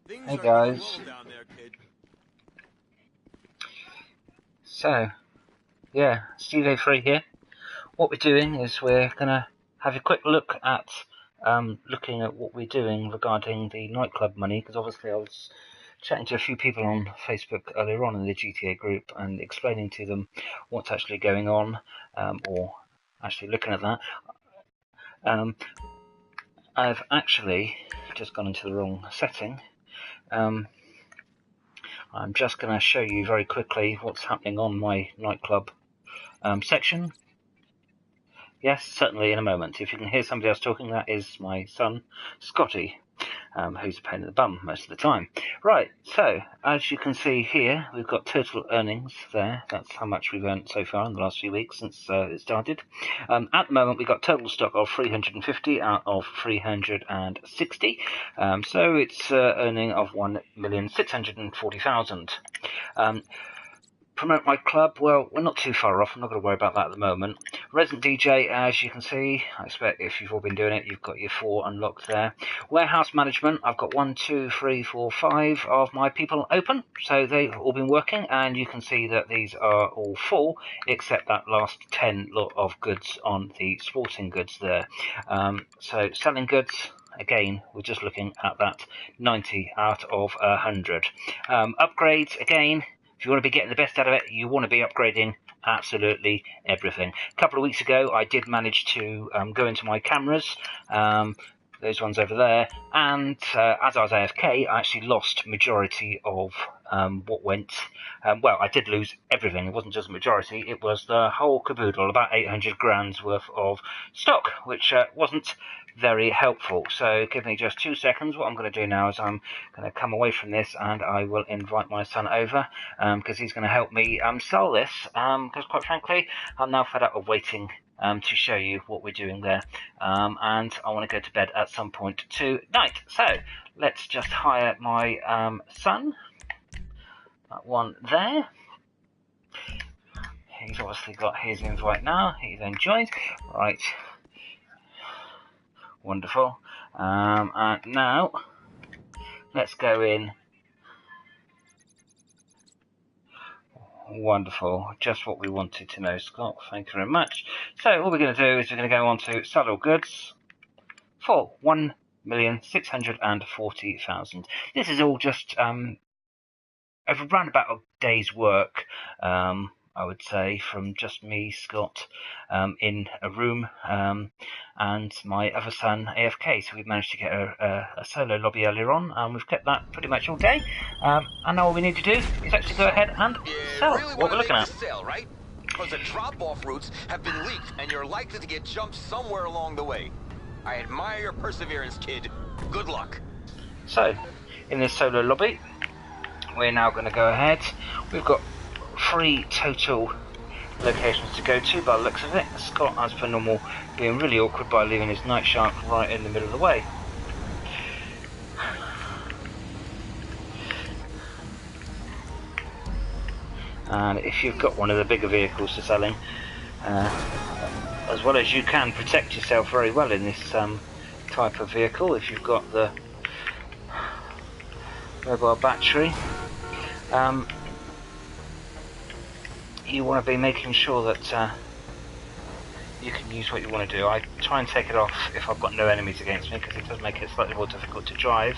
Hey guys. So, yeah, steve-a-3 here. What we're doing is we're gonna have a quick look at looking at what we're doing regarding the nightclub money, because obviously I was chatting to a few people on Facebook earlier on in the GTA group and explaining to them what's actually going on, or actually looking at that. I've actually just gone into the wrong setting. I'm just going to show you very quickly what's happening on my nightclub section. Yes, certainly in a moment. If you can hear somebody else talking, that is my son, Scotty, who's a pain in the bum most of the time. Right, so as you can see here, we've got total earnings there. That's how much we've earned so far in the last few weeks since it started. At the moment, we've got total stock of 350 out of 360. So it's earning of 1,640,000. Promote my club, well, we're not too far off. I'm not going to worry about that at the moment. Resident DJ, as you can see, I expect if you've all been doing it, you've got your 4 unlocked there. Warehouse management, I've got 1, 2, 3, 4, 5 of my people open, so they've all been working, and you can see that these are all full, except that last 10 lot of goods on the sporting goods there. So selling goods, again, we're just looking at that 90 out of 100. Upgrades, again, if you want to be getting the best out of it, you want to be upgrading absolutely everything. A couple of weeks ago, I did manage to go into my cameras, those ones over there, and as I was AFK, I actually lost majority of what went. Well, I did lose everything. It wasn't just a majority, it was the whole caboodle, about 800 grand's worth of stock, which wasn't very helpful. So give me just 2 seconds. What I'm going to do now is I'm going to come away from this and I will invite my son over because he's going to help me sell this, because quite frankly I'm now fed up of waiting to show you what we're doing there, and I want to go to bed at some point tonight. So let's just hire my son, that one there. He's obviously got his invite now. He then joins. Right. Wonderful. And now let's go in. Wonderful. Just what we wanted to know, Scott. Thank you very much. So what we're going to do is we're going to go on to sell all goods for 1,640,000. This is all just around about a day's work, I would say, from just me, Scott, in a room, and my other son, AFK. So we've managed to get a solo lobby earlier on, and we've kept that pretty much all day. And now all we need to do is actually go ahead and sell what we're looking at. Sell, right? Because the drop-off routes have been leaked, and you're likely to get jumped somewhere along the way. I admire your perseverance, kid. Good luck. So, in this solo lobby, we're now going to go ahead. We've got 3 total locations to go to by the looks of it. Scott, as per normal, being really awkward by leaving his night shark right in the middle of the way. And if you've got one of the bigger vehicles to selling, as well as you can protect yourself very well in this type of vehicle, if you've got the mobile battery, you want to be making sure that you can use what you want to do. I try and take it off if I've got no enemies against me, because it does make it slightly more difficult to drive.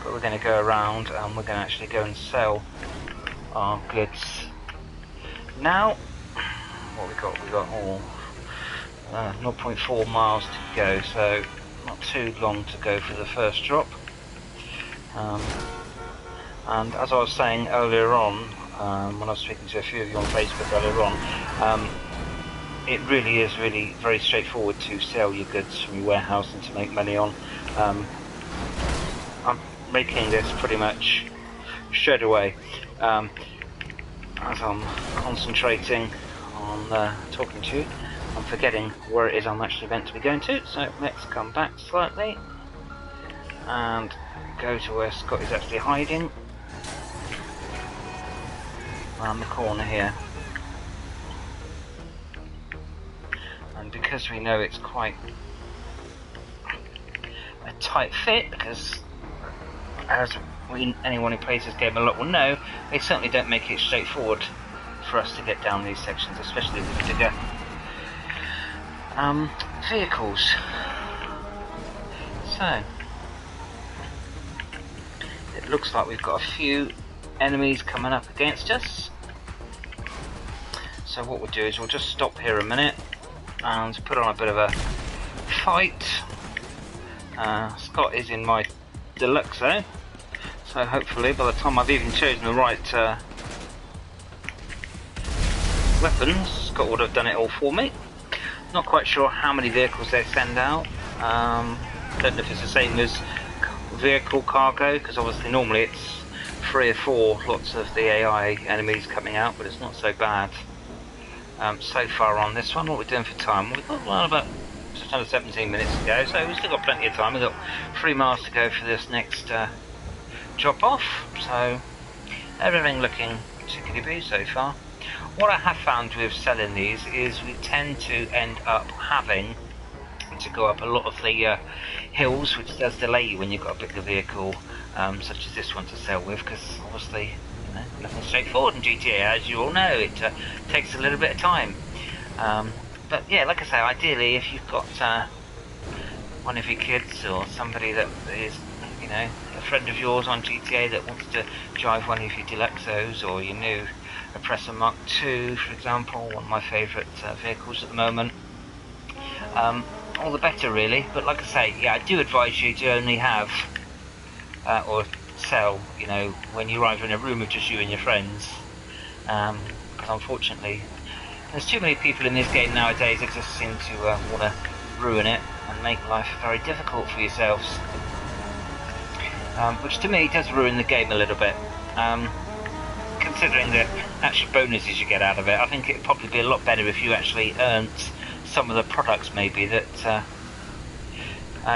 But we're going to go around and we're going to actually go and sell our goods. Now, what we got? We got all 0.4 miles to go, so not too long to go for the first drop. And as I was saying earlier on, when I was speaking to a few of you on Facebook earlier on, it really is very straightforward to sell your goods from your warehouse and to make money on. I'm making this pretty much straight away, as I'm concentrating on talking to you. I'm forgetting where it is I'm actually meant to be going to, so let's come back slightly and go to where Scott is actually hiding, around the corner here. And because we know it's quite a tight fit, because as anyone who plays this game a lot will know, they certainly don't make it straightforward for us to get down these sections, especially the bigger vehicles. So, it looks like we've got a few enemies coming up against us. So what we'll do is we'll just stop here a minute and put on a bit of a fight. Scott is in my Deluxo, so hopefully by the time I've even chosen the right weapons, Scott would have done it all for me. Not quite sure how many vehicles they send out. Don't know if it's the same as vehicle cargo, because obviously normally it's 3 or 4 lots of the AI enemies coming out, but it's not so bad. So far on this one, what we're doing for time, we've got about just under 17 minutes to go, so we've still got plenty of time. We've got 3 miles to go for this next drop off, so everything looking tickety-boo so far. What I have found with selling these is we tend to end up having to go up a lot of the hills, which does delay you when you've got a bigger vehicle such as this one to sell with, because obviously, you know, nothing straightforward in GTA, as you all know. It takes a little bit of time. But yeah, like I say, ideally if you've got one of your kids or somebody that is, you know, a friend of yours on GTA that wants to drive one of your Deluxos or your new Oppressor Mark II, for example, one of my favourite vehicles at the moment, all the better really. But like I say, yeah, I do advise you to only have or sell, you know, when you're either in a room of just you and your friends, because unfortunately there's too many people in this game nowadays that just seem to want to ruin it and make life very difficult for yourselves, which to me does ruin the game a little bit. Considering the actual bonuses you get out of it, I think it'd probably be a lot better if you actually earned some of the products maybe that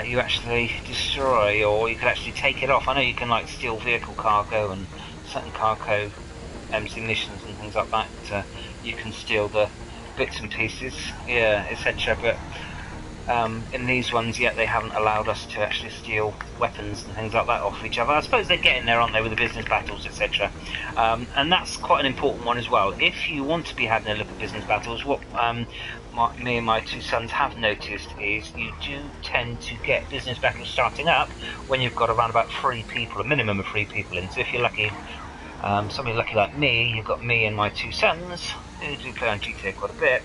you actually destroy, or you could actually take it off. I know you can like steal vehicle cargo and certain cargo MC missions and things like that. You can steal the bits and pieces, yeah, etc. But in these ones, yet they haven't allowed us to actually steal weapons and things like that off each other. I suppose they're getting there, aren't they, with the business battles, etc. And that's quite an important one as well. If you want to be having a look at business battles, what me and my 2 sons have noticed is you do tend to get business battles starting up when you've got around about 3 people, a minimum of 3 people in. So if you're lucky, somebody lucky like me, you've got me and my 2 sons who do play on GTA quite a bit.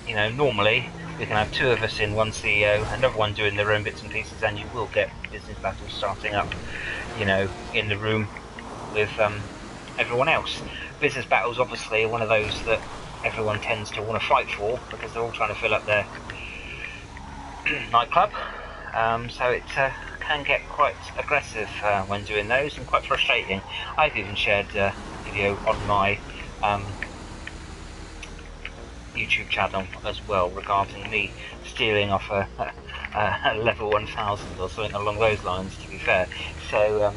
You know, normally we can have 2 of us in, one CEO, another one doing their own bits and pieces, and you will get business battles starting up, you know, in the room with everyone else. Business battles obviously are one of those that everyone tends to want to fight for, because they're all trying to fill up their nightclub. So it can get quite aggressive when doing those, and quite frustrating. I've even shared a video on my YouTube channel as well regarding me stealing off a level 1000 or something along those lines, to be fair. So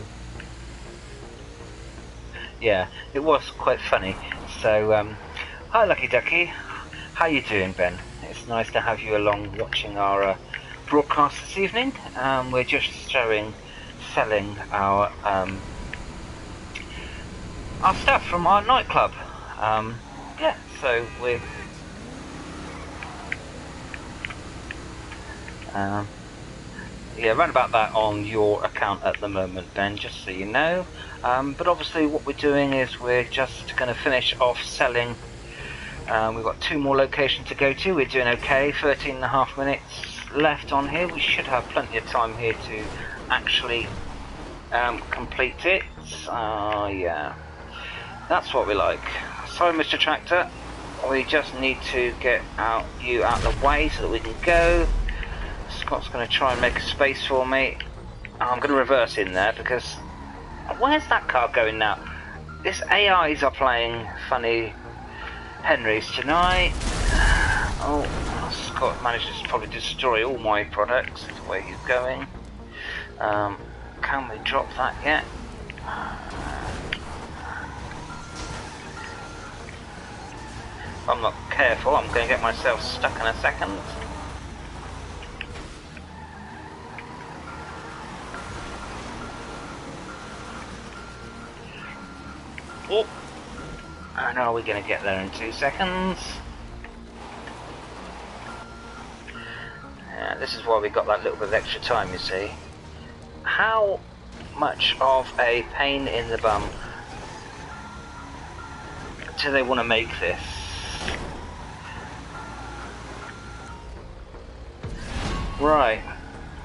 yeah, it was quite funny. So hi Lucky Ducky, how you doing, Ben? It's nice to have you along watching our broadcast this evening. We're just selling our stuff from our nightclub. Yeah, so we're yeah, around about that on your account at the moment, Ben, just so you know. But obviously what we're doing is we're just going to finish off selling. We've got 2 more locations to go to. We're doing okay, 13.5 minutes left on here. We should have plenty of time here to actually complete it. Yeah, that's what we like. Sorry, Mr. Tractor, we just need to get you out of the way so that we can go. Scott's going to try and make a space for me. I'm going to reverse in there, because where's that car going now? This AIs are playing funny Henrys tonight. Oh, Scott manages to probably destroy all my products. That's the way he's going. Can we drop that yet? If I'm not careful, I'm going to get myself stuck in a second. Oh, and are we going to get there in 2 seconds? Yeah, this is why we got that little bit of extra time, you see. How much of a pain in the bum do they want to make this? Right,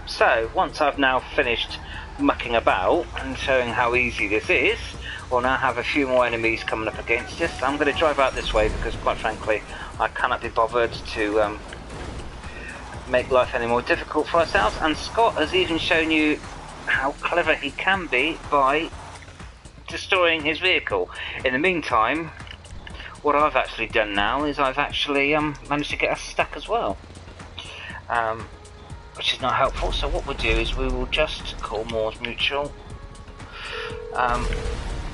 so once I've now finished mucking about and showing how easy this is, we'll now have a few more enemies coming up against us. I'm going to drive out this way because, quite frankly, I cannot be bothered to make life any more difficult for ourselves. And Scott has even shown you how clever he can be by destroying his vehicle. In the meantime, what I've actually done now is I've actually managed to get us stuck as well, which is not helpful. So what we'll do is we will just call Moore's Mutual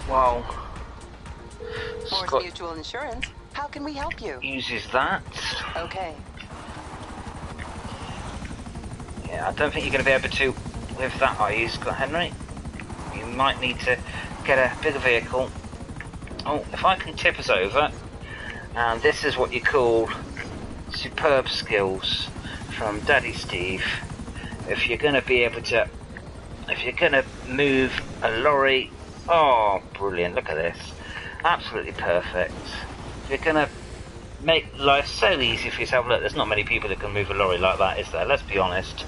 while Moore's Mutual Insurance. How can we help you? Uses that. Okay. Yeah, I don't think you're going to be able to with that, are you, Scott Henry? You might need to get a bigger vehicle. Oh, if I can tip us over, and this is what you call superb skills from Daddy Steve. If you're going to be able to, if you're going to move a lorry, oh, brilliant, look at this. Absolutely perfect. If you're going to make life so easy for yourself, look, there's not many people that can move a lorry like that, is there? Let's be honest.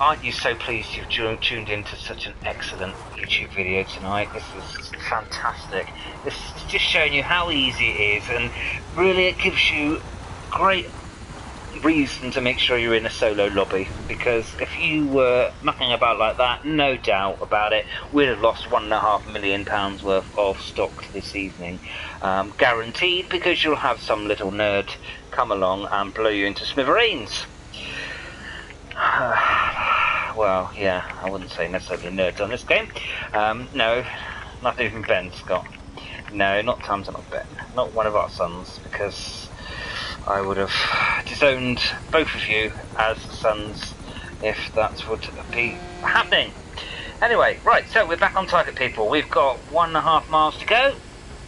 Aren't you so pleased you've tuned into such an excellent YouTube video tonight? This is fantastic. This is just showing you how easy it is, and really it gives you great reason to make sure you're in a solo lobby, because if you were mucking about like that, no doubt about it, we'd have lost £1.5 million worth of stock this evening. Guaranteed, because you'll have some little nerd come along and blow you into smithereens. Well, yeah, I wouldn't say necessarily nerds on this game. No, not even Ben, Scott. No, not Thompson or Ben. Not one of our sons, because I would have disowned both of you as sons if that would be happening. Anyway, right, so we're back on target, people. We've got 1.5 miles to go.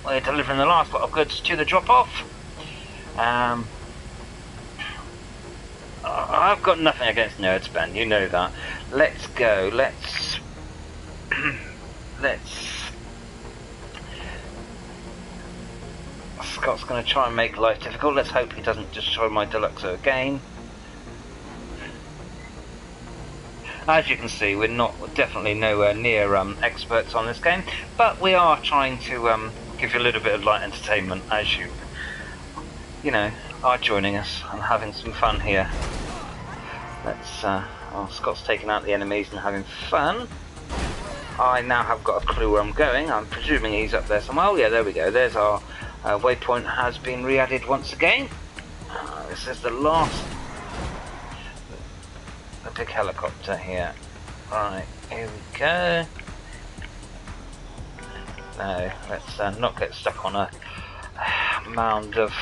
We're delivering the last lot of goods to the drop-off. I've got nothing against nerds, Ben, you know that. Let's go, let's Scott's going to try and make life difficult. Let's hope he doesn't destroy my Deluxo again. As you can see, we're definitely nowhere near experts on this game, but we are trying to give you a little bit of light entertainment as you know, are joining us and having some fun here. Let's, well, Scott's taking out the enemies and having fun. I now have got a clue where I'm going. I'm presuming he's up there somewhere. Oh yeah, there we go. There's our waypoint has been re-added once again. This is the last, the big helicopter here. Right, here we go. No, let's not get stuck on a mound of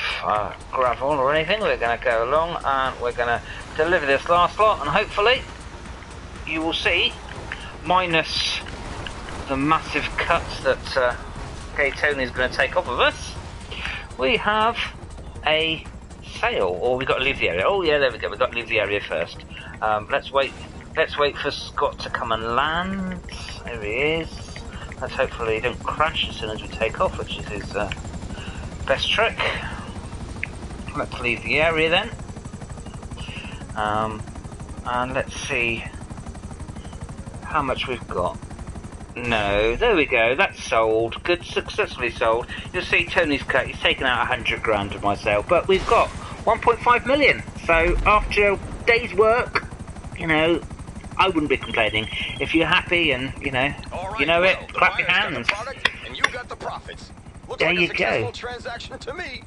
gravel or anything. We're going to go along and we're going to deliver this last lot, and hopefully you will see, minus the massive cuts that Tony's going to take off of us, we have a sail, or we've got to leave the area. Oh yeah, there we go, we've got to leave the area first. Let's wait for Scott to come and land. There he is. Let's hopefully he don't crash as soon as we take off, which is his best trick. Let's leave the area then. And let's see how much we've got. No, there we go, that's sold. Good, successfully sold. You'll see Tony's cut, he's taken out 100 grand of my sale, but we've got 1.5 million. So after a day's work, you know, I wouldn't be complaining. If you're happy and, you know, right, you know, well, it, clap your hands. And you got the profits. There you go. Transaction to me.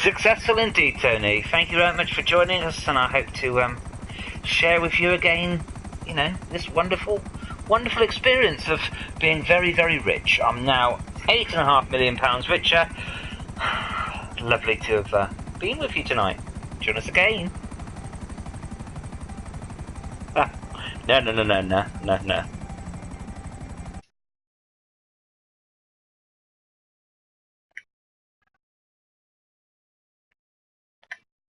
Successful indeed, Tony. Thank you very much for joining us, and I hope to share with you again, you know, this wonderful experience of being very, very rich. I'm now £8.5 million richer. Lovely to have been with you tonight. Join us again. No.